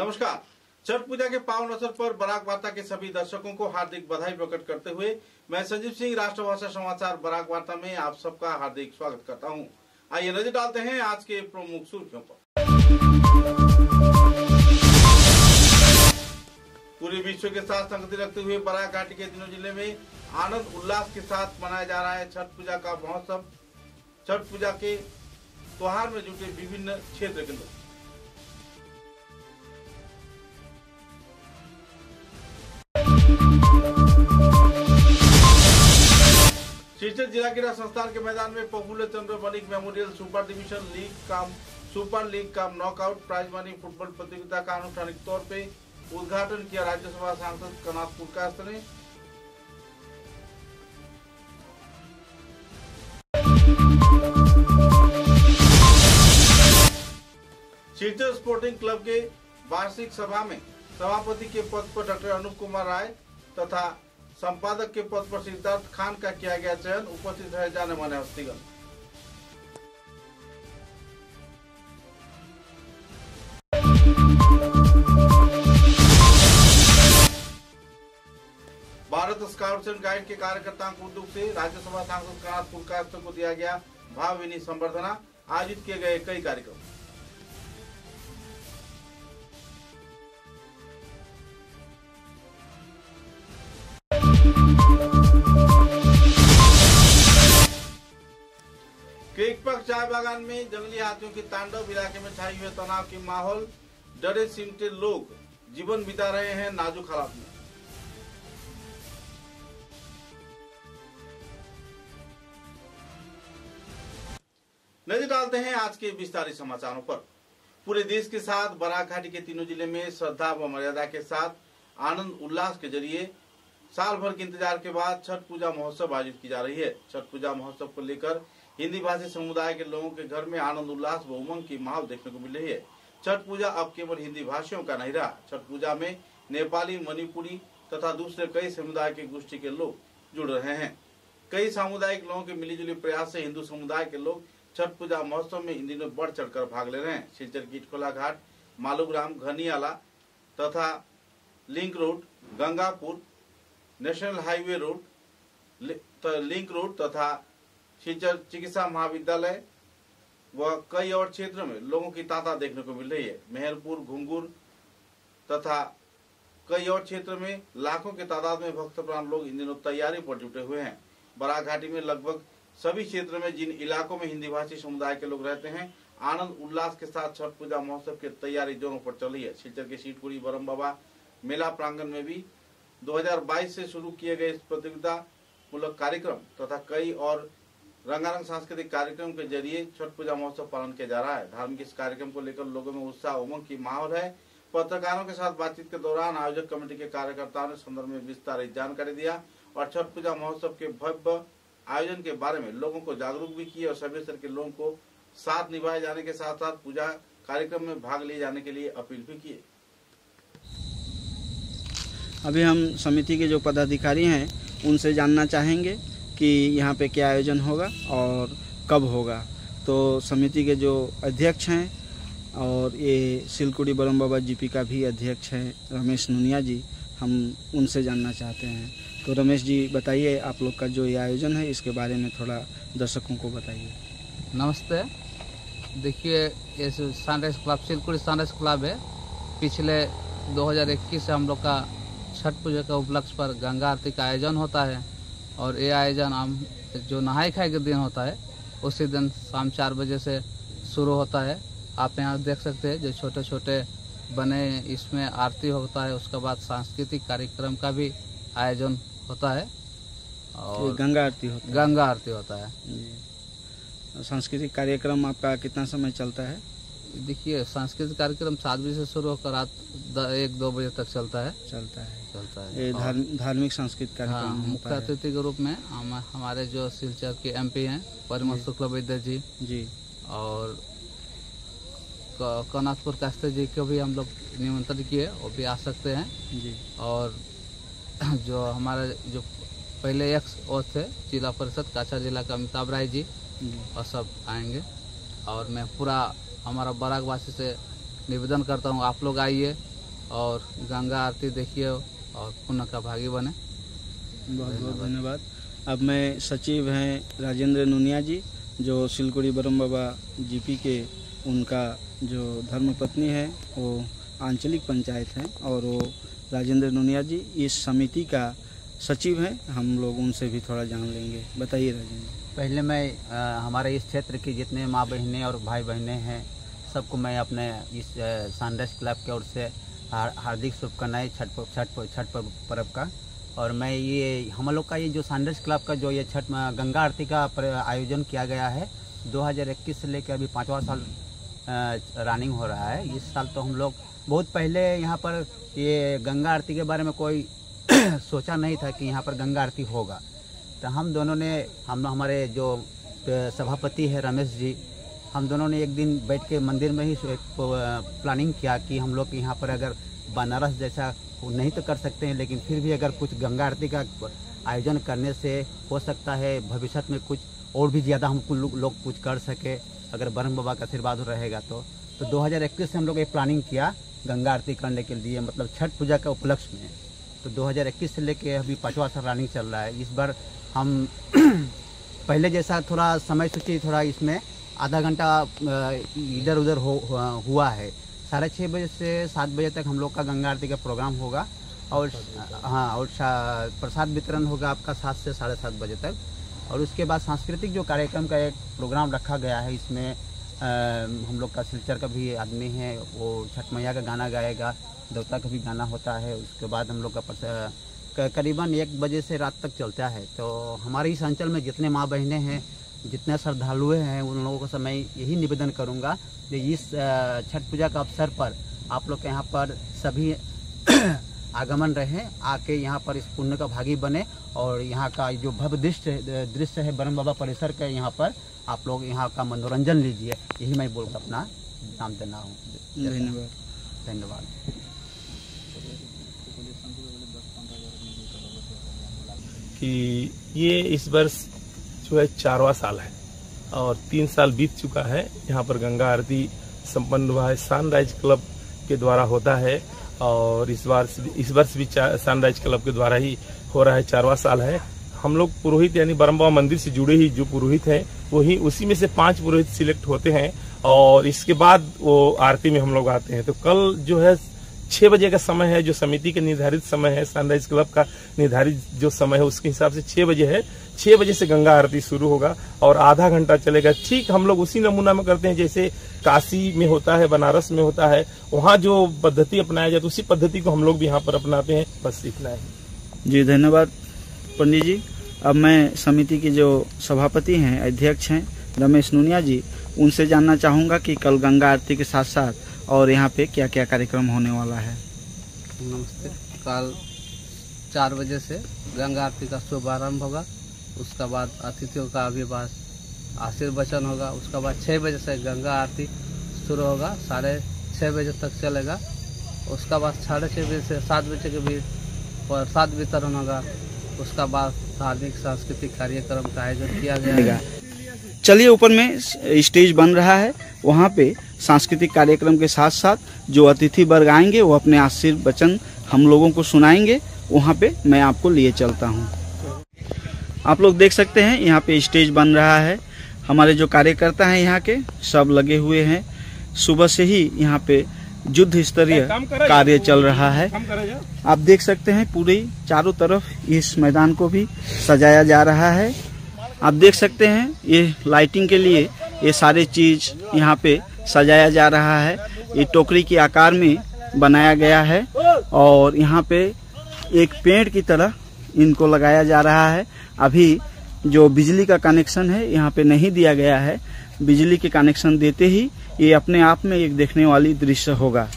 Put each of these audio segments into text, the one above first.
नमस्कार। छठ पूजा के पावन अवसर पर बराक वार्ता के सभी दर्शकों को हार्दिक बधाई प्रकट करते हुए मैं संजीव सिंह राष्ट्रभाषा समाचार बराक वार्ता में आप सबका हार्दिक स्वागत करता हूं। आइए नजर डालते हैं आज के प्रमुख सुर्खियों पर। पूरे विश्व के साथ संगति रखते हुए बराक घाटी के तीनों जिले में आनंद उल्लास के साथ मनाया जा रहा है छठ पूजा का महोत्सव। छठ पूजा के त्योहार में जुटे विभिन्न क्षेत्र के लोग। सिलचर जिला क्रीड़ा संस्थान के मैदान में Prafulla Chandra Banik memorial super division league cum super league cum knockout prize money football प्रतियोगिता का आनुষ্ঠাनिक तौर पे उद्घाटन किया राज्यसभा सांसद कनाथ पुरकायस्थ ने। सिलचर स्पोर्टिंग क्लब के वार्षिक सभा में सभापति के पद पर डॉक्टर अनूप कुमार राय तथा संपादक के पद पर सिद्धार्थ खान का किया गया चयन। उपस्थित रहे जाने माने हस्तीगण। भारत स्काउट्स एंड गाइड के कार्यकर्ताओं को उद्योग से राज्यसभा सांसद कनाथ पुरकायस्थ को दिया गया भावभीनी संबर्धना। आयोजित किए गए कई कार्यक्रम। क्रिकपक चाय बागान में जंगली हाथियों की तांडव, इलाके में छाई हुए तनाव की माहौल। डरे सिमटे लोग जीवन बिता रहे हैं नाजुक हालात में। नजर डालते हैं आज के विस्तारित समाचारों पर। पूरे देश के साथ बराक घाटी के तीनों जिले में श्रद्धा व मर्यादा के साथ आनंद उल्लास के जरिए साल भर के इंतजार के बाद छठ पूजा महोत्सव आयोजित की जा रही है। छठ पूजा महोत्सव को लेकर हिंदी भाषी समुदाय के लोगों के घर में आनंद उल्लास व उमंग की माहौल देखने को मिल रही है। छठ पूजा अब केवल हिंदी भाषियों का नहीं रहा। छठ पूजा में नेपाली, मणिपुरी तथा दूसरे कई समुदाय के गोष्ठी के लोग जुड़ रहे हैं। कई सामुदायिक लोगों के मिलीजुली प्रयास से हिंदू समुदाय के लोग छठ पूजा महोत्सव में इन दिनों बढ़ चढ़कर भाग ले रहे हैं। सिलचर की इटखोला घाट, मालूग्राम, घनियाला तथा link road, Gangapur national highway road, link road तथा सिलचर चिकित्सा महाविद्यालय व कई और क्षेत्रों में लोगों की तांता देखने को मिल रही है। मेहरपुर, घुंगुर तथा कई और क्षेत्र में लाखों की तादाद में भक्त प्राण लोग इन दिनों तैयारी पर जुटे हुए हैं। बराक घाटी में लगभग सभी क्षेत्र में जिन इलाकों में हिंदी भाषी समुदाय के लोग रहते हैं, आनंद उल्लास के साथ छठ पूजा महोत्सव की तैयारी जोरों पर चल रही है। सिलचर के सीटपुरी बरम बाबा मेला प्रांगण में भी 2022 से शुरू किए गए इस प्रतियोगिता मूलक कार्यक्रम तथा कई और रंगारंग सांस्कृतिक कार्यक्रम के जरिए छठ पूजा महोत्सव पालन किया जा रहा है। धार्मिक इस कार्यक्रम को लेकर लोगों में उत्साह उमंग की माहौल है। पत्रकारों के साथ बातचीत के दौरान आयोजक कमेटी के कार्यकर्ताओं ने संदर्भ में विस्तारित जानकारी दिया और छठ पूजा महोत्सव के भव्य आयोजन के बारे में लोगों को जागरूक भी किए और सभी स्तर के लोगों को साथ निभाए जाने के साथ साथ पूजा कार्यक्रम में भाग लिए जाने के लिए अपील भी किए। अभी हम समिति के जो पदाधिकारी हैं उनसे जानना चाहेंगे कि यहाँ पे क्या आयोजन होगा और कब होगा। तो समिति के जो अध्यक्ष हैं और ये सिलकुड़ी बरम बाबा जीपी का भी अध्यक्ष हैं रमेश नुनिया जी, हम उनसे जानना चाहते हैं। तो रमेश जी बताइए, आप लोग का जो ये आयोजन है इसके बारे में थोड़ा दर्शकों को बताइए। नमस्ते। देखिए, ये सनराइज क्लब सिलकुड़ी सनराइज क्लब है। पिछले 2021 से हम लोग का छठ पूजा के उपलक्ष्य पर गंगा आरती का आयोजन होता है और ये आयोजन हम जो नहाई खाई के दिन होता है उसी दिन शाम 4 बजे से शुरू होता है। आप यहाँ देख सकते हैं जो छोटे छोटे बने इसमें आरती होता है। उसके बाद सांस्कृतिक कार्यक्रम का भी आयोजन होता है और गंगा आरती होता है। सांस्कृतिक कार्यक्रम आपका कितना समय चलता है? देखिए, सांस्कृतिक कार्यक्रम 7 बजे से शुरू होकर रात 1-2 बजे तक चलता है। ये धार्मिक सांस्कृतिक कार्यक्रम मुख्य अतिथि के रूप में हमारे जो सिलचर के MP हैं परिमल शुक्ल वैद्य जी और कनाथ पुरकायस्थ जी को भी हम लोग निमंत्रण किए, वो भी आ सकते हैं जी। और जो हमारे जो पहले वो थे जिला परिषद काछा जिला का अमिताभ राय जी और सब आएंगे। और मैं पूरा हमारा बराक वासी से निवेदन करता हूँ, आप लोग आइए और गंगा आरती देखिए और पुण्य का भागी बने। बहुत बहुत धन्यवाद। अब मैं सचिव हैं राजेंद्र नुनिया जी, जो सिलकुड़ी बरम बाबा जीपी के उनका जो धर्मपत्नी है वो आंचलिक पंचायत है और वो राजेंद्र नुनिया जी इस समिति का सचिव हैं। हम लोग उनसे भी थोड़ा जान लेंगे। बताइए राजेंद्र। पहले मैं हमारे इस क्षेत्र की जितने माँ बहनें और भाई बहनें हैं सबको मैं अपने इस सनराइज क्लब की ओर से हार्दिक शुभकामनाएं छठ पर्व का। और मैं ये हम लोग का ये जो सनराइज क्लब का जो ये छठ गंगा आरती का आयोजन किया गया है 2021 से लेकर अभी 5वां साल रनिंग हो रहा है। इस साल तो हम लोग बहुत पहले यहाँ पर ये गंगा आरती के बारे में कोई सोचा नहीं था कि यहाँ पर गंगा आरती होगा। तो हम दोनों ने हमारे जो सभापति है रमेश जी, हम दोनों ने एक दिन बैठ के मंदिर में ही प्लानिंग किया कि हम लोग यहाँ पर अगर बनारस जैसा नहीं तो कर सकते हैं, लेकिन फिर भी अगर कुछ गंगा आरती का आयोजन करने से हो सकता है भविष्य में कुछ और भी ज़्यादा हम लोग कुछ कर सके अगर ब्रह्म बाबा का आशीर्वाद रहेगा। तो 2021 से हम लोग एक प्लानिंग किया गंगा आरती करने के लिए, मतलब छठ पूजा का उपलक्ष्य में। तो 2021 से लेके अभी 5वां साल रनिंग चल रहा है। इस बार हम पहले जैसा थोड़ा समय सूची थोड़ा इसमें आधा घंटा इधर उधर हुआ है। 6:30 बजे से 7 बजे तक हम लोग का गंगा आरती का प्रोग्राम होगा और हाँ, और प्रसाद वितरण होगा आपका 7 से 7:30 बजे तक। और उसके बाद सांस्कृतिक जो कार्यक्रम का एक प्रोग्राम रखा गया है, इसमें हम लोग का सिलचर का भी आदमी है, वो छठ मैया का गाना गाएगा, देवता का भी गाना होता है। उसके बाद हम लोग का करीबन 1 बजे से रात तक चलता है। तो हमारे इस अंचल में जितने माँ बहनें हैं, जितने श्रद्धालु हैं, उन लोगों को मैं यही निवेदन करूंगा कि इस छठ पूजा का अवसर पर आप लोग के यहाँ पर सभी आगमन रहे, आके यहाँ पर इस पुण्य का भागी बने और यहाँ का जो भव्य दृश्य है ब्रह्म बाबा परिसर का, यहाँ पर आप लोग यहाँ का मनोरंजन लीजिए। यही मैं बोलकर अपना नाम देना हूँ। धन्यवाद। कि ये इस वर्ष जो है 4वां साल है और 3 साल बीत चुका है। यहाँ पर गंगा आरती संपन्न हुआ है, सनराइज क्लब के द्वारा होता है और इस वर्ष भी सनराइज क्लब के द्वारा ही हो रहा है। 4वां साल है। हम लोग पुरोहित यानी ब्रह्म बाबा मंदिर से जुड़े ही जो पुरोहित हैं वही उसी में से 5 पुरोहित सिलेक्ट होते हैं और इसके बाद वो आरती में हम लोग आते हैं। तो कल जो है 6 बजे का समय है, जो समिति का निर्धारित समय है, सनराइज क्लब का निर्धारित जो समय है उसके हिसाब से 6 बजे है। 6 बजे से गंगा आरती शुरू होगा और आधा घंटा चलेगा। ठीक हम लोग उसी नमूना में करते हैं जैसे काशी में होता है, बनारस में होता है, वहाँ जो पद्धति अपनाया जाए तो उसी पद्धति को हम लोग भी यहाँ पर अपनाते हैं। बस इतना है जी। धन्यवाद पंडित जी। अब मैं समिति के जो सभापति हैं, अध्यक्ष हैं रमेश नुनिया जी, उनसे जानना चाहूँगा कि कल गंगा आरती के साथ साथ और यहाँ पे क्या क्या कार्यक्रम होने वाला है। नमस्ते। कल 4 बजे से गंगा आरती का शुभारंभ होगा, उसका बाद अतिथियों का अभिभाषण आशीर्वचन होगा, उसका बाद 6 बजे से गंगा आरती शुरू होगा, 6:30 बजे तक चलेगा। उसका बाद 6:30 बजे से 7 बजे के बीच प्रसाद वितरण होगा। उसका बाद धार्मिक सांस्कृतिक कार्यक्रम का आयोजन किया जाएगा। चलिए, ऊपर में स्टेज बन रहा है, वहाँ पे सांस्कृतिक कार्यक्रम के साथ साथ जो अतिथि वर्ग आएंगे वो अपने आशीर्वचन हम लोगों को सुनाएंगे। वहाँ पे मैं आपको लिए चलता हूँ। आप लोग देख सकते हैं यहाँ पे स्टेज बन रहा है। हमारे जो कार्यकर्ता हैं यहाँ के सब लगे हुए हैं। सुबह से ही यहाँ पे युद्ध स्तरीय कार्य चल रहा है। आप देख सकते हैं पूरी चारों तरफ इस मैदान को भी सजाया जा रहा है। आप देख सकते हैं ये लाइटिंग के लिए ये सारे चीज यहाँ पे सजाया जा रहा है। ये टोकरी के आकार में बनाया गया है और यहाँ पे एक पेड़ की तरह इनको लगाया जा रहा है। अभी जो बिजली का कनेक्शन है यहाँ पे नहीं दिया गया है। बिजली के कनेक्शन देते ही ये अपने आप में एक देखने वाली दृश्य होगा।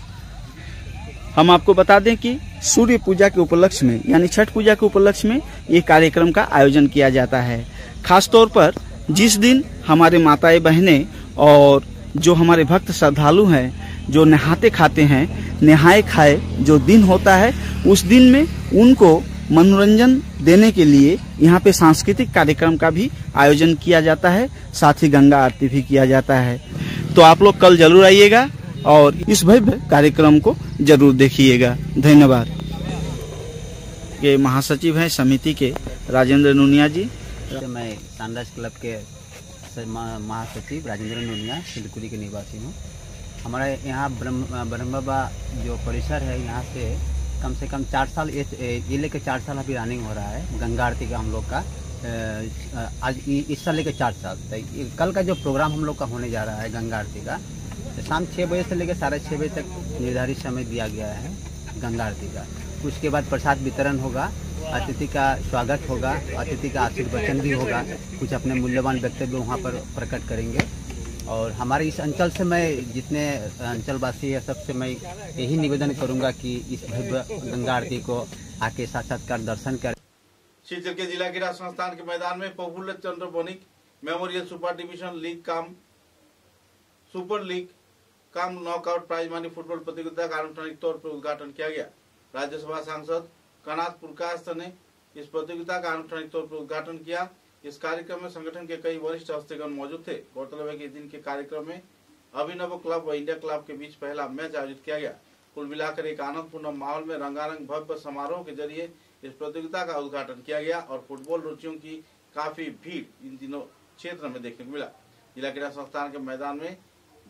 हम आपको बता दें कि सूर्य पूजा के उपलक्ष्य में यानी छठ पूजा के उपलक्ष्य में ये कार्यक्रम का आयोजन किया जाता है। खास तौर पर जिस दिन हमारे माताएं बहनें और जो हमारे भक्त श्रद्धालु हैं जो नहाते खाते हैं, नहाए खाए जो दिन होता है, उस दिन में उनको मनोरंजन देने के लिए यहाँ पे सांस्कृतिक कार्यक्रम का भी आयोजन किया जाता है। साथ ही गंगा आरती भी किया जाता है। तो आप लोग कल जरूर आइएगा। और इस भव्य कार्यक्रम को जरूर देखिएगा। धन्यवाद। ये महासचिव हैं समिति के राजेंद्र नूनिया जी। मैं सनराइज क्लब के महासचिव राजेंद्र नूनिया सिलकुरी के निवासी हूँ। हमारे यहाँ ब्रह्मबाबा जो परिसर है, यहाँ से कम 4 साल ये लेकर 4 साल अभी रनिंग हो रहा है गंगा आरती का हम लोग का। आज इस साल लेकर 4 साल। तो कल का जो प्रोग्राम हम लोग का होने जा रहा है गंगा आरती का, शाम 6 बजे से लेकर 6:30 बजे तक निर्धारित समय दिया गया है गंगा आरती का। उसके बाद प्रसाद वितरण होगा, अतिथि का स्वागत होगा, अतिथि का आशीर्वचन भी होगा, कुछ अपने मूल्यवान वक्तव्य वहाँ पर प्रकट करेंगे। और हमारे इस अंचल से मैं जितने अंचलवासी है सबसे मैं यही निवेदन करूँगा कि इस भव्य गंगा आरती को आके साक्षात्कार दर्शन करें। शिवचर के जिला क्रीड़ा संस्थान के मैदान में Prafulla Chandra Banik memorial super division league cum knockout prize money football प्रतियोगिता का आनुষ্ঠাनिक तौर पर उद्घाटन किया गया। राज्यसभा सांसद कनाथ पुरकायस्थ ने इस प्रतियोगिता का आनुষ্ঠাनिक तौर पर उद्घाटन किया। इस कार्यक्रम में संगठन के कई वरिष्ठ हस्तीगण मौजूद थे। गौरतलब है कि इस दिन के कार्यक्रम में अभिनव क्लब व इंडिया क्लब के बीच पहला मैच आयोजित किया गया। कुल मिलाकर एक आनंदपूर्ण माहौल में रंगारंग भव्य समारोह के जरिए इस प्रतियोगिता का उद्घाटन किया गया और फुटबॉल रुचियों की काफी भीड़ इन दिनों क्षेत्र में देखने को मिला। जिला क्रीड़ा संस्थान के मैदान में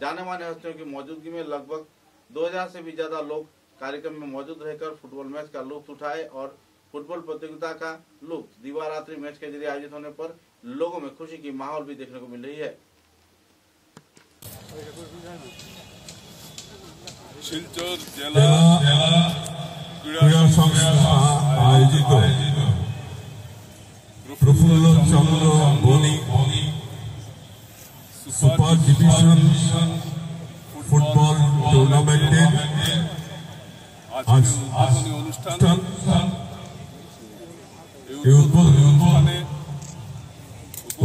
जाने माने हस्तियों की मौजूदगी में लगभग 2000 से भी ज्यादा लोग कार्यक्रम में मौजूद रहकर फुटबॉल मैच का लुत्फ उठाए और फुटबॉल प्रतियोगिता का लुत्फ दिवारात्रि मैच के जरिए आयोजित होने पर लोगों में खुशी की माहौल भी देखने को मिल रही है। शिलचर जिला क्रीड़ा संस्था आयोजित Praful Chandra Banik super division football टूर्नामेंटेर आज অনুষ্ঠানে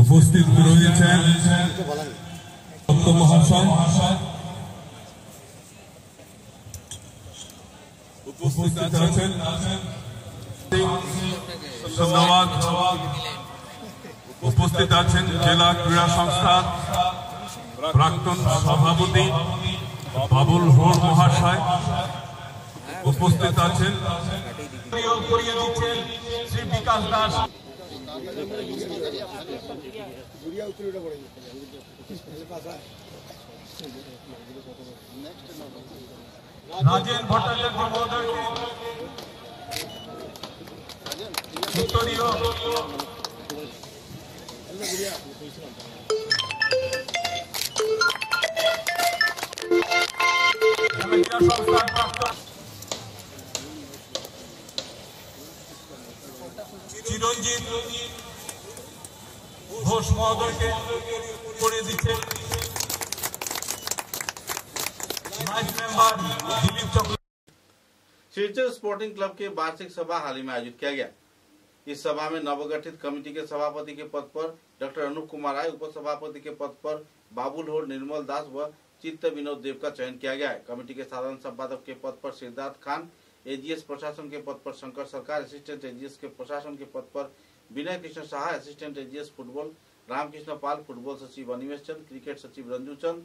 উপস্থিত রয়েছেন মহাশয়, উপস্থিত আছেন ধন্যবাদ, উপস্থিত আছেন জেলা ক্রীড়া সংস্থার প্রাক্তন সভাপতি বাবুল হোর মহাশয়, উপস্থিত আছেন শ্রী বিকাশ দাস, রাজেন ভট্টাচার্য মহোদয়কে উত্তরীয় চিরঞ্জিত ঘোষ মহোদয়কে করে দিচ্ছে शिलचर स्पोर्टिंग क्लब के वार्षिक सभा हाल ही में आयोजित किया गया। इस सभा में नवगठित कमेटी के सभापति के पद पर डॉक्टर अनूप कुमार राय, उपसभापति के पद पर बाबुल होर, निर्मल दास व चित्त विनोद देव का चयन किया गया है। कमेटी के साधारण संपादक के पद पर सिद्धार्थ खान, एजीएस प्रशासन के पद पर शंकर सरकार, असिस्टेंट एजीएस के प्रशासन के पद पर विनय कृष्ण सहाय, असिस्टेंट एजीएस फुटबॉल रामकृष्ण पाल, फुटबॉल सचिव अनिमेश चंद, क्रिकेट सचिव रंजू चंद,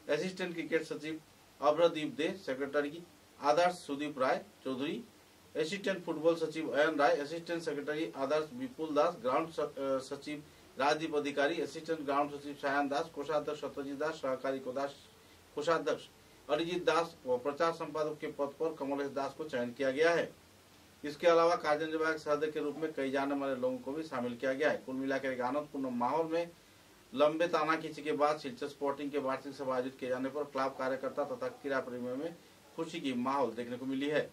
असिस्टेंट क्रिकेट सचिव अभ्रदीप दे, सेक्रेटरी आदर्श सुदीप राय चौधरी, असिस्टेंट फुटबॉल सचिव अयन राय, असिस्टेंट सेक्रेटरी आदर्श विपुल दास, ग्राउंड सचिव राजदीप अधिकारी, असिस्टेंट ग्राउंड सचिव सायन दास, कोषाध्यक्ष सत्यजीत दास, सहकारी कोषाध्यक्ष अरिजीत दास व प्रचार संपादक के पद पर कमलेश दास को चयन किया गया है। इसके अलावा कार्यनिर्वाहक सदस्य के रूप में कई जाने माने लोगों को भी शामिल किया गया है। कुल मिलाकर एक आनंदपूर्ण माहौल में लंबे तानाखींची के बाद शिलचर स्पोर्टिंग के वार्षिक सभा आयोजित किए जाने पर क्लब कार्यकर्ता तथा क्रीड़ा प्रेमियों में खुशी की माहौल देखने को मिली है।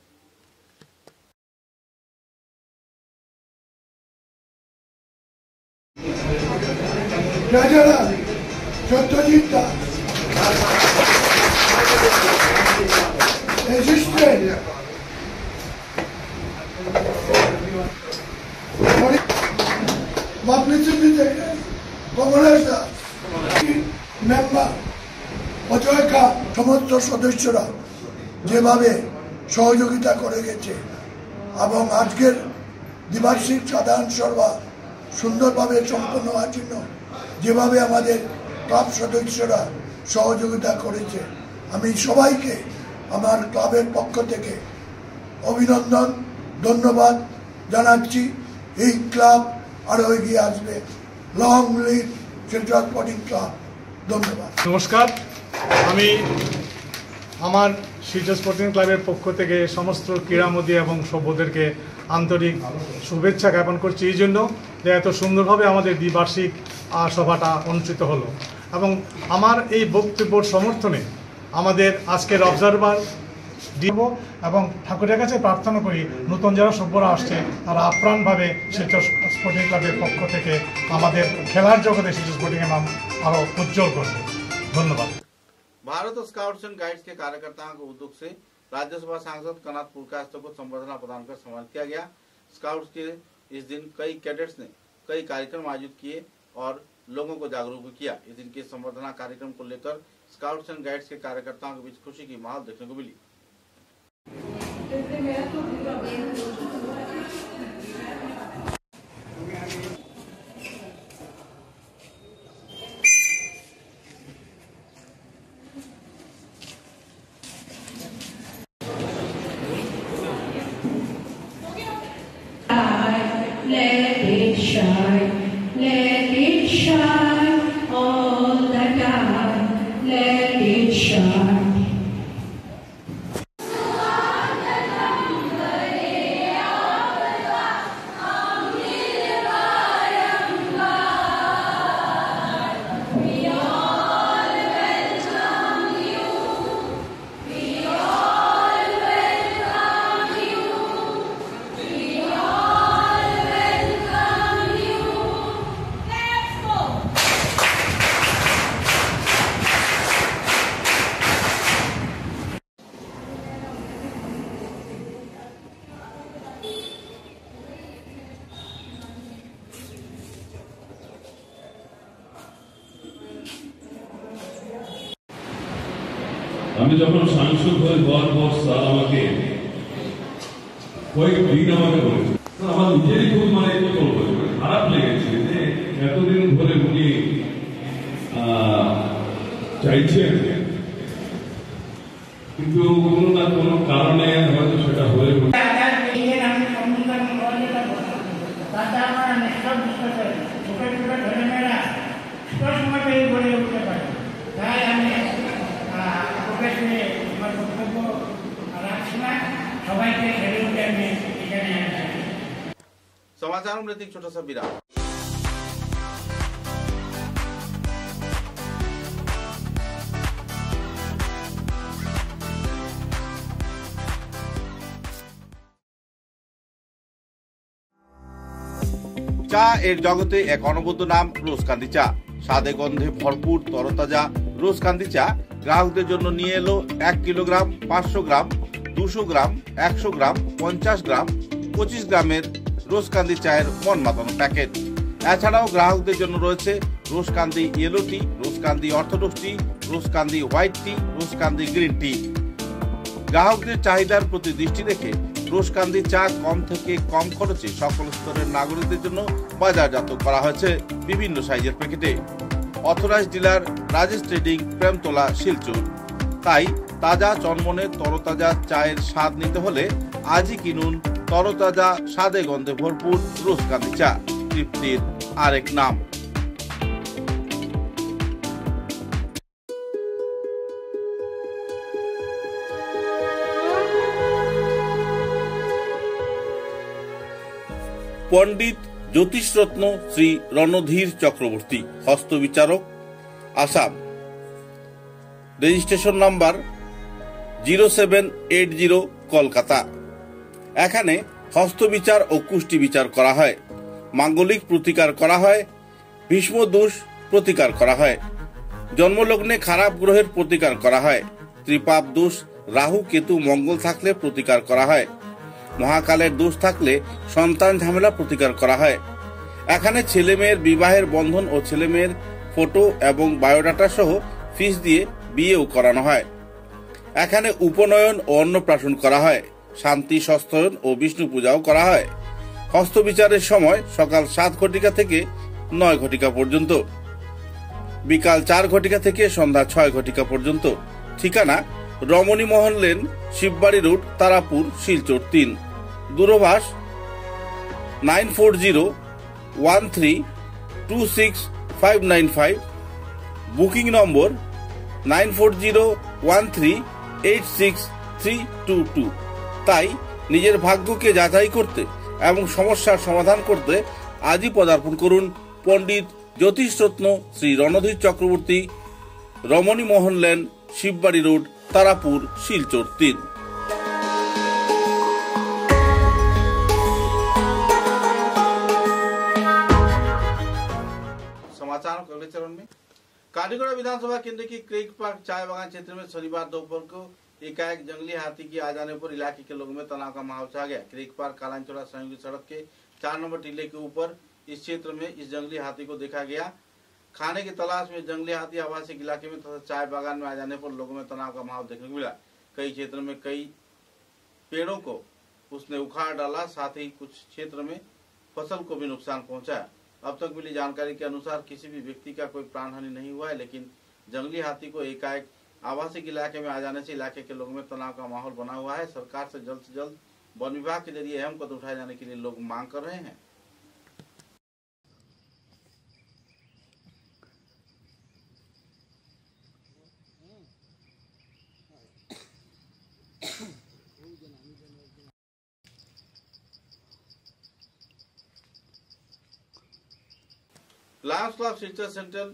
সমস্ত সদস্যরা যেভাবে সহযোগিতা করে গেছে এবং আজকের দ্বিবার্ষিক সাধারণ সভা সুন্দরভাবে সম্পন্ন হওয়ার জন্য যেভাবে আমাদের ক্লাব সদস্যরা সহযোগিতা করেছে আমি সবাইকে আমার ক্লাবের পক্ষ থেকে অভিনন্দন ধন্যবাদ জানাচ্ছি। এই ক্লাব আরো এগিয়ে আসবে। Long live Silchar sporting club. ধন্যবাদ। নমস্কার, আমি আমার শিলচর স্পোর্টিং ক্লাবের পক্ষ থেকে সমস্ত ক্রীড়ামোদী এবং সভ্যদেরকে আন্তরিক শুভেচ্ছা জ্ঞাপন করছি এই জন্য যে এত সুন্দরভাবে আমাদের দ্বিবার্ষিক সভাটা অনুষ্ঠিত হলো এবং আমার এই বক্তব্যের সমর্থনে আমাদের আজকের অবজারভার দিব এবং ঠাকুরের কাছে প্রার্থনা করি নতুন যারা সভ্যরা আসছে তারা আপ্রাণভাবে শিলচর স্পোর্টিং ক্লাবের পক্ষ থেকে আমাদের খেলার জগতে শিলচর স্পোর্টিংয়ের নাম আরও उज्जवल করবে। धन्यवाद। भारत स्काउट्स एंड गाइड्स के कार्यकर्ताओं के उद्योग से राज्यसभा सांसद कनाथ पुरकायस्थ को संबर्धना प्रदान कर सम्मानित किया गया। स्काउट्स के इस दिन कई कैडेट्स ने कई कार्यक्रम आयोजित किए और लोगों को जागरूक किया। इस दिन के संबर्धना कार्यक्रम को लेकर स्काउट्स एंड गाइड्स के कार्यकर्ताओं के बीच खुशी की माहौल देखने को मिली। Let it shine all the time, let it shine. আমি যখন সাংসদ হয়ে হওয়ার পর স্যার আমাকে কয়েকদিন আমাকে বলেছে, আমার নিজেরই খুব খারাপ লেগেছে যে এতদিন ধরে উনি চাইছেন কিন্তু কোনো না কোনো কারণে হয়তো সেটা হয়ে समाचारों में एक छोटा सा विराम। চা এর জগতে এক অনবদ্য নাম রোজকান্দি চা। স্বাদে গন্ধে ভরপুর তরতাজা রোজকান্দি চা গ্রাহকদের জন্য নিয়ে এলো 1 কিলোগ্রাম, 500 গ্রাম, 200 গ্রাম, 100 গ্রাম, 50 গ্রাম, 25 গ্রামের রোজকান্দি চায়ের মন মাতানো প্যাকেট। এছাড়াও গ্রাহকদের জন্য রয়েছে রোজকান্দি ইয়েলো টি, রোজকান্দি অর্থোডক্স টি, রোজকান্দি হোয়াইট টি, রোজকান্দি গ্রিন টি। গ্রাহকদের চাহিদার প্রতি দৃষ্টি রেখে রোজকান্দি চা কম থেকে কম খরচে সকল স্তরের নাগরিকদের জন্য বাজারজাত করা হয়েছে বিভিন্ন সাইজের প্যাকেটে। Authorised dealer Rajesh Trading, Premtala, Silchar. তাই তাজা চনমনে তরতাজা চায়ের স্বাদ নিতে হলে আজই কিনুন তরতাজা স্বাদে গন্ধে ভরপুর রোজকান্দি চা, তৃপ্তির আরেক নাম। পণ্ডিত জ্যোতিষরত্ন শ্রী রণধীর চক্রবর্তী, হস্তবিচারক, আসাম। Registration number 0780, Kolkata. এখানে হস্তবিচার ও কুষ্টি বিচার করা হয়, মাঙ্গলিক প্রতিকার করা হয়, ভীষ্ম দোষ প্রতিকার করা হয়, জন্মলগ্নে খারাপ গ্রহের প্রতিকার করা হয়, ত্রিপাপ দোষ, রাহু কেতু মঙ্গল থাকলে প্রতিকার করা হয়, মহাকালের দোষ থাকলে সন্তান ঝামেলা প্রতিকার করা হয়। এখানে ছেলে মেয়ের বিবাহের বন্ধন ও ছেলে মেয়ের ফটো এবং বায়োডাটা সহ ফিস দিয়ে বিয়েও করানো হয়। এখানে উপনয়ন ও অন্নপ্রাশন করা হয়, শান্তি সস্তয়ন ও বিষ্ণু পূজাও করা হয়। হস্তবিচারের সময় সকাল 7 ঘটিকা থেকে 9 ঘটিকা পর্যন্ত, বিকাল 4 ঘটিকা থেকে সন্ধ্যা 6 ঘটিকা পর্যন্ত। ঠিকানা রমণী মোহন লেন, শিববাড়ি রোড, তারাপুর, শিলচর 3। দূরভাষ 9401326595। বুকিং নম্বর 9401386322। তাই নিজের ভাগ্যকে যাচাই করতে এবং সমস্যার সমাধান করতে আজই পদার্পণ করুন পণ্ডিত জ্যোতিষরত্ন শ্রী রণধীর চক্রবর্তী, রমণী মোহন লেন, শিববাড়ি রোড, तारापुर, शिलचर 3। समाचार के अगले चरण में कांडीगुड़ा विधानसभा केंद्र की क्रेक पार्क चाय बागान क्षेत्र में शनिवार दोपहर को एकाएक जंगली हाथी के आ जाने पर इलाके के लोगों में तनाव का माहौल छा गया। क्रेक पार्क कालांचोड़ा संयुक्त सड़क के 4 नंबर टीले के ऊपर इस क्षेत्र में इस जंगली हाथी को देखा गया। खाने की तलाश में जंगली हाथी आवासिक इलाके में तथा चाय बागान में आ जाने पर लोगों में तनाव का माहौल देखने को मिला। कई क्षेत्र में कई पेड़ों को उसने उखाड़ डाला, साथ ही कुछ क्षेत्र में फसल को भी नुकसान पहुंचाया। अब तक मिली जानकारी के अनुसार किसी भी व्यक्ति का कोई प्राण हानि नहीं हुआ है, लेकिन जंगली हाथी को एकाएक आवासिक इलाके में आ जाने से इलाके के लोगों में तनाव का माहौल बना हुआ है। सरकार से जल्द वन विभाग के जरिए अहम कदम उठाए जाने के लिए लोग मांग कर रहे हैं। Lions Club Silchar Central,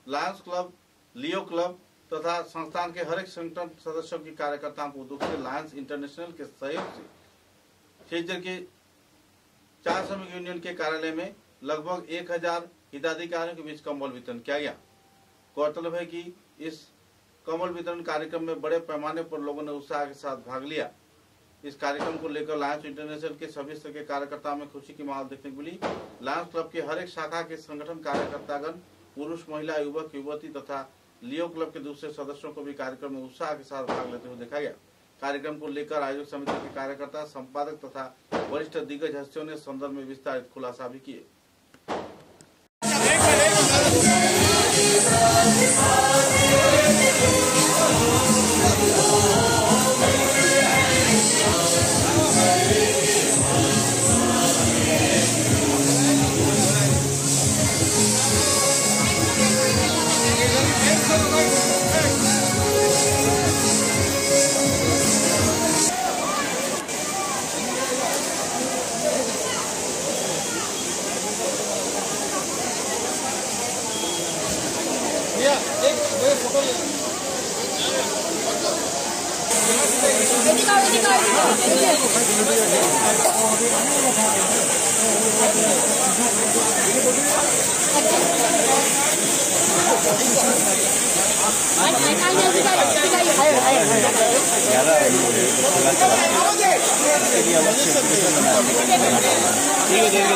Lions Club, Leo Club तथा संस्थान के हर एक संगठन सदस्यों की कार्यकर्ताओं को उद्योग से लायंस इंटरनेशनल के सहयोग से शिलचर के 4 श्रमिक यूनियन के कार्यालय में लगभग 1000 हिताधिकारियों के बीच कंबल वितरण किया गया। गौरतलब है कि इस कंबल वितरण कार्यक्रम में बड़े पैमाने पर लोगों ने उत्साह के साथ भाग लिया। इस कार्यक्रम को लेकर लायंस इंटरनेशनल के सभी स्तर के कार्यकर्ताओं में खुशी की माहौल देखने को मिली। लायंस क्लब के हर एक शाखा के संगठन कार्यकर्तागण, पुरुष, महिला, युवक, युवती तथा लियो क्लब के दूसरे सदस्यों को भी कार्यक्रम में उत्साह के साथ भाग लेते हुए देखा गया। कार्यक्रम को लेकर आयोजक समिति के कार्यकर्ता, संपादक तथा वरिष्ठ दिग्गज हस्तियों ने संदर्भ में विस्तारित खुलासा भी किए।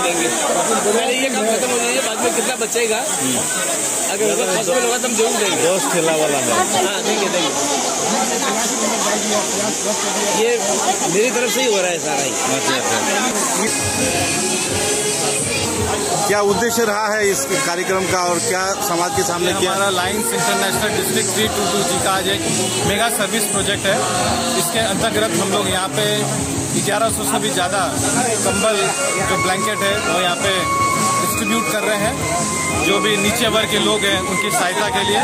देंगे पहले ये काम खत्म हो जाइए, बाद में कितना बचेगा अगर होगा पॉसिबल होगा तो हम जरूर देंगे। 10 ठेला वाला है। हाँ देंगे। ये मेरी तरफ से ही हो रहा है सारा ही। क्या उद्देश्य रहा है इस कार्यक्रम का और क्या समाज के सामने किया? हमारा लायंस इंटरनेशनल डिस्ट्रिक्ट 322G का आज एक मेगा सर्विस प्रोजेक्ट है। इसके अंतर्गत हम लोग यहाँ पे 1100 से भी ज़्यादा कंबल जो ब्लैंकेट है वो यहाँ पे डिस्ट्रीब्यूट कर रहे हैं, जो भी नीचे वर्ग के लोग हैं उनकी सहायता के लिए,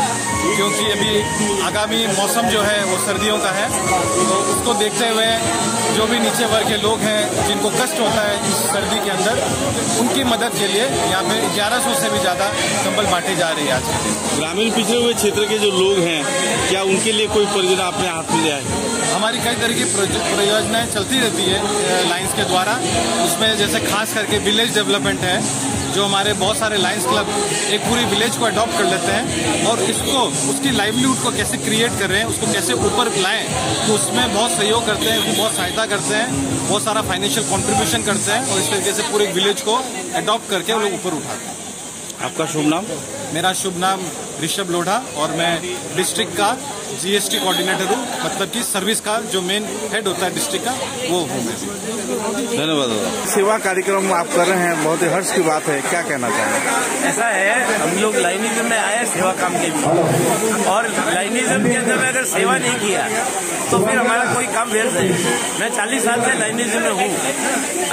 क्योंकि अभी आगामी मौसम जो है वो सर्दियों का है, तो उसको देखते हुए जो भी नीचे वर्ग के लोग हैं जिनको कष्ट होता है इस सर्दी के अंदर, उनकी मदद के लिए यहाँ पे 1100 से भी ज़्यादा कंबल बांटे जा रही है आज के दिन। ग्रामीण पिछड़े हुए क्षेत्र के जो लोग हैं, क्या उनके लिए कोई परियोजना अपने हाथ में लिया है? हमारी कई तरह की परियोजनाएं चलती रहती है लायंस के द्वारा। उसमें जैसे खास करके विलेज डेवलपमेंट है, जो हमारे बहुत सारे लायंस क्लब एक पूरी विलेज को अडॉप्ट कर लेते हैं और इसको उसकी लाइवलीहुड को कैसे क्रिएट कर रहे हैं, उसको कैसे ऊपर लाएं, तो उसमें बहुत सहयोग करते हैं, उसको बहुत सहायता करते हैं, बहुत सारा फाइनेंशियल कंट्रीब्यूशन करते हैं और इस तरीके से पूरे विलेज को अडॉप्ट करके वो लोग ऊपर उठाते हैं। आपका शुभ नाम? मेरा शुभ नाम ऋषभ लोढ़ा और मैं डिस्ट्रिक्ट का GST कोऑर्डिनेटर हूँ, मतलब कि सर्विस का जो मेन हेड होता है डिस्ट्रिक्ट का वो हूँ मैं। धन्यवाद। सेवा कार्यक्रम आप कर रहे हैं, बहुत ही हर्ष की बात है, क्या कहना चाहेंगे? ऐसा है, हम लोग लाइनिज्म में आए सेवा काम के लिए, और लाइनिज्म के अंदर में अगर सेवा नहीं किया तो फिर हमारा कोई काम व्यर्थ है। मैं 40 साल से लाइनिज्म में हूँ।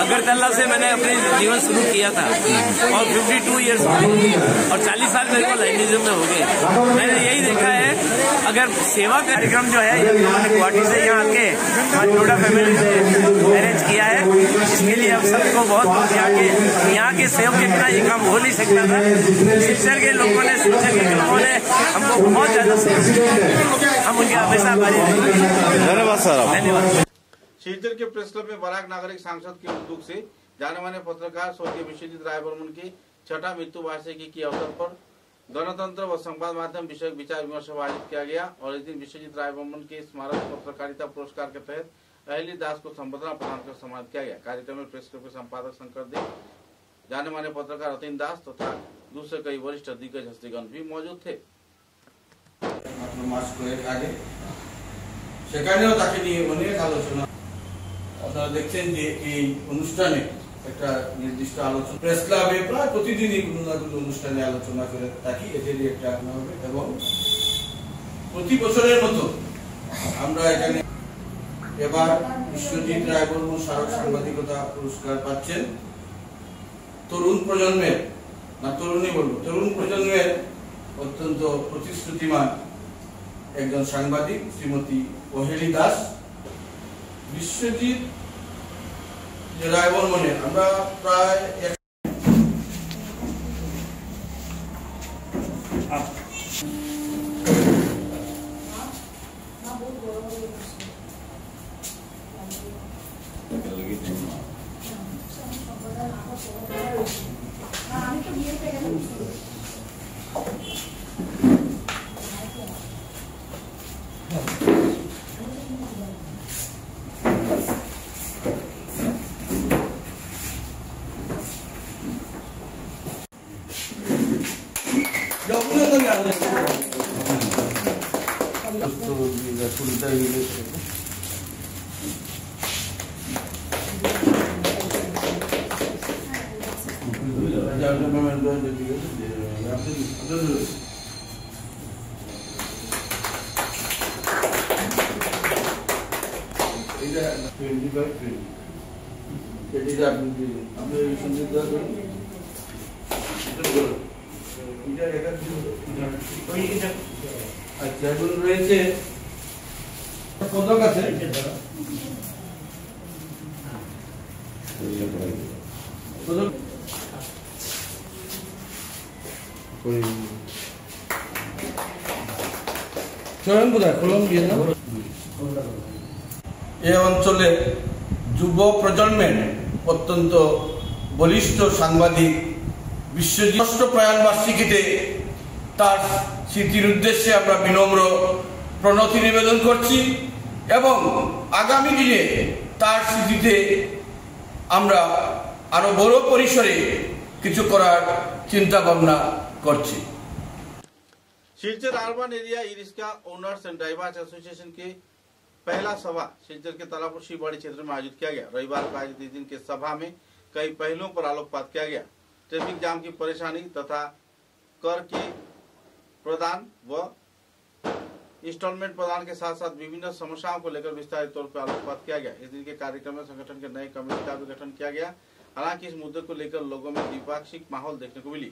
अगरतला से मैंने अपने जीवन शुरू किया था और 52 ईयर्स हो गए और 40 साल मेरे को लाइनिज्म में हो गए। मैंने यही देखा है, अगर सेवा कार्यक्रम जो है गुवाहाटी से यहाँ आके टोडा फैमिली से अरेंज किया है, इसके लिए हम सबको बहुत यहाँ के सेवक के बिना ये काम हो नहीं सकता था। शिक्षक के लोगों ने, शिक्षक के लोगों ने हमको बहुत ज्यादा सहयोग किया, हम उनके हमेशा आभारी रहेंगे। धन्यवाद सर। धन्यवाद। शिलचर के प्रेस क्लब में बराक नागरिक सांसद के उद्योग से जाने माने पत्रकार स्वर्गीय विश्वजीत राय बर्मन की 6ठा मृत्यु वार्षिकी के अवसर पर गणतंत्र व संवाद माध्यम विषयक विचार विमर्श आयोजित किया गया और इस दिन विश्वजीत राय बर्मन के स्मारक पत्रकारिता पुरस्कार के तहत अहली दास को संबर्धना प्रदान कर सम्मानित किया गया। कार्यक्रम में प्रेस क्लब के संपादक शंकर देव, जाने माने पत्रकार रतिन दास तथा दूसरे कई वरिष्ठ दिग्गज हस्तीगण भी मौजूद थे। সেখানেও তাকে নিয়ে অনেক আলোচনা আপনারা দেখছেন যে এই অনুষ্ঠানে একটা নির্দিষ্ট আলোচনা প্রেস ক্লাবে প্রায় প্রতিদিনই কোনো না কোনো অনুষ্ঠানে আলোচনা করে থাকি, এদেরই একটা হবে এবং প্রতি বছরের মতো আমরা এখানে এবার বিশ্বজিৎ রায় বর্মন স্মারক সাংবাদিকতা পুরস্কার পাচ্ছেন তরুণ প্রজন্মের, না তরুণী বলবো, তরুণ প্রজন্মের অত্যন্ত প্রতিশ্রুতিমান একজন সাংবাদিক শ্রীমতী অহেলি দাস। বিশ্বজিৎ রায় বর্মনের আমরা প্রায় রয়েছে পদক আছে চয়ন কোথায় কলম দিয়ে না এই অঞ্চলে যুব প্রজন্মের অত্যন্ত বলিষ্ঠ সাংবাদিক বিশ্বজিৎ ষষ্ঠ প্রয়াণ বার্ষিকীতে তার স্মৃতির উদ্দেশ্যে আমরা বিনম্র প্রণতি নিবেদন করছি এবং আগামী দিনে তার স্মৃতিতে আমরা আরো বড় পরিসরে কিছু করার চিন্তা ভাবনা করছি। Silchar urban area e rickshaw owners and drivers association के पहला सभा शिलचर के तालापुर शिवबाड़ी क्षेत्र में आयोजित किया गया। रविवार को आयोजित इस दिन के सभा में कई पहलुओं पर आलोकपात किया गया। ट्रैफिक जाम की परेशानी तथा कर के प्रदान व इंस्टॉलमेंट प्रदान के साथ साथ विभिन्न समस्याओं को लेकर विस्तारित तौर पर आलोकपात किया गया। इस दिन के कार्यक्रम में संगठन के नए कमेटी का भी गठन किया गया। हालांकि इस मुद्दे को लेकर लोगों में द्विपाक्षिक माहौल देखने को मिली।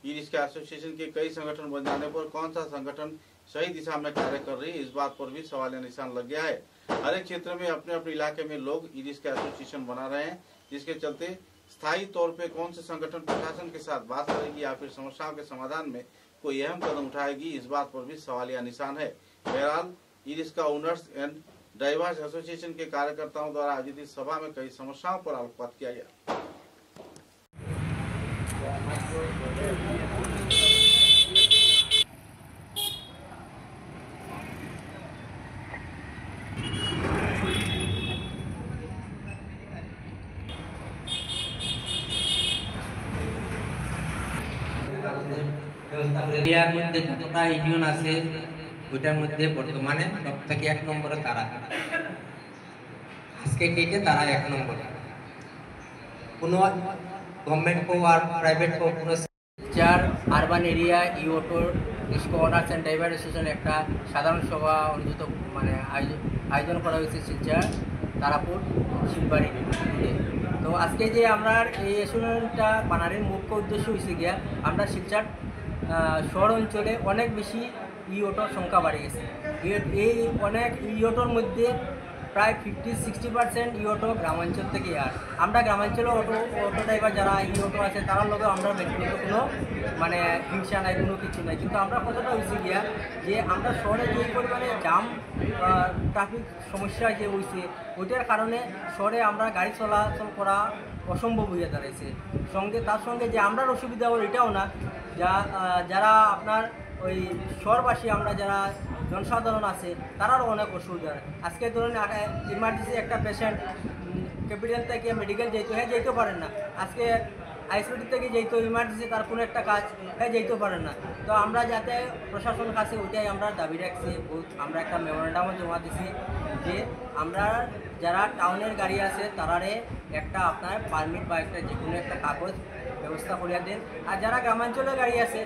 ई रिक्शा एसोसिएशन के कई संगठन बन जाने पर कौन सा संगठन सही दिशा में कार्य कर रही है, इस बात पर भी सवालिया निशान लग गया है। हर एक क्षेत्र में अपने अपने इलाके में लोग ई रिक्शा एसोसिएशन बना रहे हैं, जिसके चलते स्थायी तौर पे कौन से संगठन प्रशासन के साथ बात करेगी या फिर समस्याओं के समाधान में कोई अहम कदम उठाएगी, इस बात पर भी सवालिया निशान है। बहरहाल e rickshaw owners and drivers association के कार्यकर्ताओं द्वारा आयोजित इस सभा में कई समस्याओं पर आलोकपात किया गया। বিয়ার মধ্যে কতটা ইউনিয়ন আছে ওইটার মধ্যে বর্তমানে সব থেকে 1 নম্বরে তারা, আজকে ডেটে তারা 1 নম্বর। কোনো গভর্নমেंट को और प्राइवेट को কোনো চার আরবান এরিয়া ইউটোর ডিসকো অনার্স অ্যান্ড ড্রাইভার অ্যাসোসিয়েশন একটা সাধারণ সভা অনুষ্ঠিত মানে আয়োজন করা হয়েছে শিলচর তারাপুর শিলবাড়ি। তো আজকে যে আমরা এই অ্যাসোসিয়েশনটা বানানোর মুখ্য উদ্দেশ্য হয়েছে গিয়া আমরা শিলচর শহর অঞ্চলে অনেক বেশি ইউটোর সংখ্যা বাড়ে গেছে। এই অনেক ইউটোর মধ্যে প্রায় 50-60% ইউটো গ্রামাঞ্চল থেকে আর আমরা গ্রামাঞ্চলে অটো ড্রাইভার যারা ইউটো আছে তার লগে আমরা ব্যক্তিগত কোনো মানে হিংসা নাই, কোনো কিছু নাই। কিন্তু আমরা কতটা হয়েছে গিয়া যে আমরা শহরে যে পরিমাণে জাম ট্রাফিক সমস্যা যে হয়েছে ওইটার কারণে শহরে আমরা গাড়ি চলাচল করা অসম্ভব হয়ে দাঁড়াইছে। তার সঙ্গে যে আমরা অসুবিধা হল এটাও না, যারা আপনার ওই শহরবাসী আমরা যারা জনসাধারণ আছে তারারও অনেক অসুবিধা। আজকে ধরুন ইমার্জেন্সি একটা পেশেন্ট ক্যাপিটাল থেকে মেডিকেল যেতে পারেন না, আজকে আইসিইউটি থেকে যেহেতু ইমার্জেন্সি তার কোনো একটা কাজ যেতে পারেন না। তো আমরা যাতে প্রশাসনের কাছে ওইটাই আমরা দাবি রাখছি, আমরা একটা মেমোরেন্ডামও জমা দিছি যে আমরা যারা টাউনের গাড়ি আছে তারারে একটা আপনার পারমিট বা একটা যে কোনো একটা কাগজ ব্যবস্থা করিয়া দেন, আর যারা গ্রামাঞ্চলের গাড়ি আছে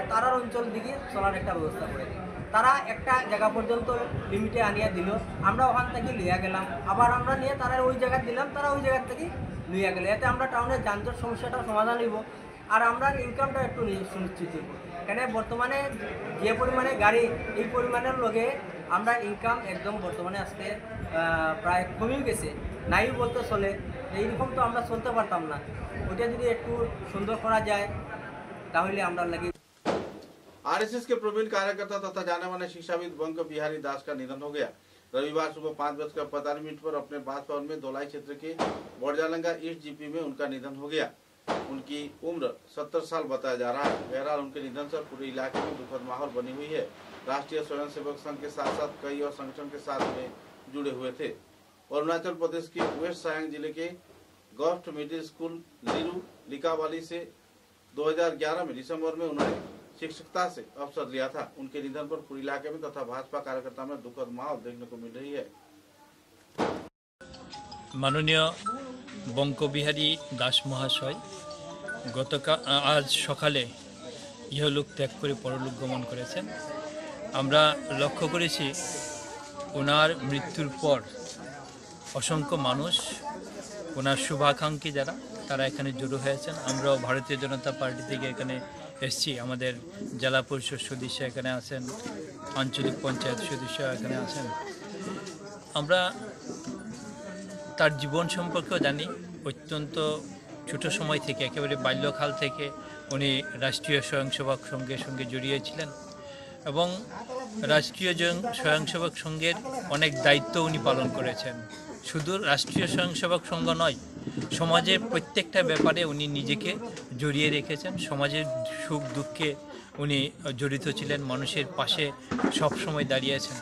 তারার অঞ্চল দিকে চলার একটা ব্যবস্থা করে দেন। তারা একটা জায়গা পর্যন্ত লিমিটে আনিয়া দিল, আমরা ওখান থেকে লিয়া গেলাম, আবার আমরা নিয়ে তারা ওই জায়গা দিলাম, তারা ওই জায়গা থেকে লইয়া গেলে, এতে আমরা টাউনের যানজট সমস্যাটা সমাধান হইব আর আমরা ইনকামটা একটু সুনিশ্চিত হইব। কেন বর্তমানে যে পরিমাণে গাড়ি এই পরিমাণের লগে আমরা ইনকাম একদম বর্তমানে আজকে প্রায় কমেও গেছে, নাই বলতে চলে। এইরকম তো আমরা চলতে পারতাম না, ওইটা যদি একটু সুন্দর করা যায় তাহলে আমরা লাগে। आरएसएस के प्रवीण कार्यकर्ता तथा जाने माने शिक्षाविद बंक बिहारी दास का निधन हो गया। रविवार सुबह 5:45 पर अपने बासभवन में धोलाई क्षेत्र के बड़जालंगा ईस्ट जीपी में उनका निधन हो गया। उनकी उम्र 70 साल बताया जा रहा है। बहरहाल उनके निधन से पूरे इलाके में दुखद माहौल बनी हुई है। राष्ट्रीय स्वयंसेवक संघ के साथ साथ कई और संगठन के साथ में जुड़े हुए थे। अरुणाचल प्रदेश के वेस्ट सायांग जिले के गॉफ्ट मिडिल स्कूल लीरू लिकावाली से 2011 में दिसंबर में उन्होंने शिक्षकता से अवसर लिया था। उनके निधन पर पूरे इलाके में तथा भाजपा कार्यकर्ता में दुखद माहौल देखने को मिल रही है। माननीय बंक बिहारी दास महाशय आज सकाले इहलोक त्याग करे परलोक गमन करेছেন। আমরা লক্ষ্য করেছি ওনার মৃত্যুর পর অসংখ্য মানুষ ওনার শুভাকাঙ্ক্ষী যারা তারা এখানে জড়ো হয়েছেন। আমরা ভারতীয় জনতা পার্টি থেকে এখানে এসছি, আমাদের জেলা পরিষদ সদস্য এখানে আছেন, আঞ্চলিক পঞ্চায়েত সদস্য এখানে আছেন। আমরা তার জীবন সম্পর্কেও জানি। অত্যন্ত ছোট সময় থেকে একেবারে বাল্যকাল থেকে উনি রাষ্ট্রীয় স্বয়ংসেবক সংঘের সঙ্গে জড়িয়েছিলেন এবং রাষ্ট্রীয় স্বয়ংসেবক সংঘের অনেক দায়িত্ব উনি পালন করেছেন। শুধু রাষ্ট্রীয় স্বয়ংসেবক সংঘ নয়, সমাজের প্রত্যেকটা ব্যাপারে উনি নিজেকে জড়িয়ে রেখেছেন। সমাজের সুখ দুঃখে উনি জড়িত ছিলেন, মানুষের পাশে সব সময় দাঁড়িয়েছেন।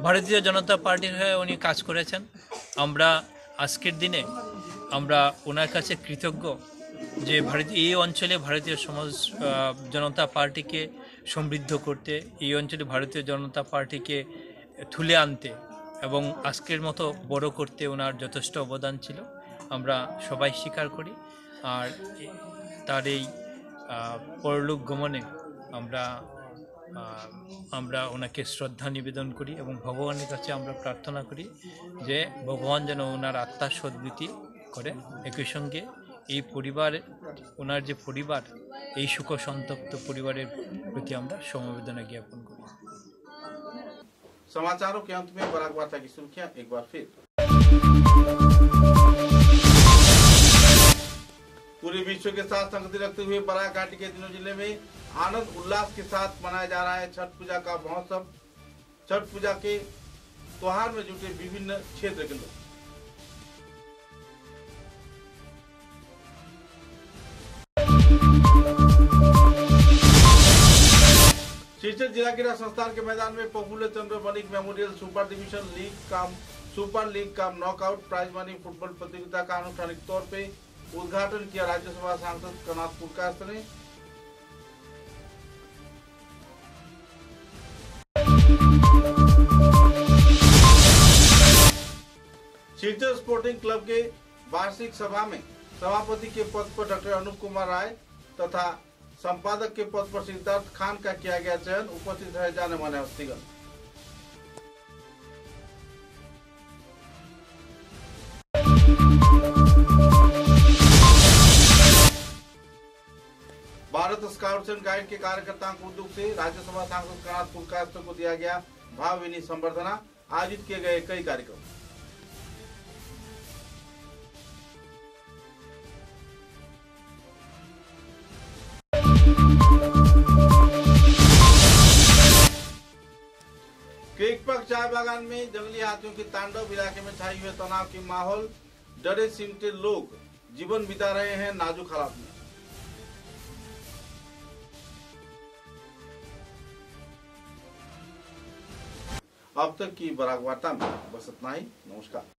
ভারতীয় জনতা পার্টির হয়ে উনি কাজ করেছেন। আমরা আজকের দিনে আমরা ওনার কাছে কৃতজ্ঞ যে এই অঞ্চলে ভারতীয় জনতা পার্টিকে সমৃদ্ধ করতে, এই অঞ্চলে ভারতীয় জনতা পার্টিকে তুলে আনতে এবং আজকের মতো বড় করতে ওনার যথেষ্ট অবদান ছিল, আমরা সবাই স্বীকার করি। আর তার এই পরলোক গমনে আমরা ওনাকে শ্রদ্ধা নিবেদন করি এবং ভগবানের কাছে আমরা প্রার্থনা করি যে ভগবান যেন ওনার আত্মার সদ্গতি করে। একই সঙ্গে এই পরিবার, ওনার যে পরিবার, এই সুখ সন্তপ্ত পরিবারের প্রতি আমরা সমবেদনা জ্ঞাপন করি। समाचारों के अंत में बराक वार्ता की सुर्खियां एक बार फिर। पूरे विश्व के साथ संगति रखते हुए बराक घाटी के तीनों जिले में आनंद उल्लास के साथ मनाया जा रहा है छठ पूजा का महोत्सव। छठ पूजा के त्योहार में जुटे विभिन्न क्षेत्र के लोग। शिलचर जिला क्रीड़ा संस्थान के मैदान में Prafulla Chandra Banik memorial super division league cum knockout prize money football प्रतियोगिता का आनुष्ठानिक तौर पे उद्घाटन किया राज्यसभा सांसद कनाथ पुरकास्त ने। सिलचर स्पोर्टिंग क्लब के वार्षिक सभा में सभापति के पद पर डॉक्टर अनूप कुमार राय तथा संपादक के पद पर सिद्धार्थ खान का किया गया चयन। उपस्थित रहे जाने माने हस्तीगण। भारत स्काउट्स एंड गाइड के कार्यकर्ताओं के उद्योग से राज्यसभा सांसद कनाथ पुलकास्तर को दिया गया भावभीनी संबर्धना। आयोजित किए गए कई कार्यक्रम। केकपक चाय बागान में जंगली हाथियों की तांडव। इलाके में छाई हुए तनाव की माहौल। डरे सिमटे लोग जीवन बिता रहे हैं नाजुक हालात में। अब तक की बराक वार्ता में बस इतना ही। नमस्कार।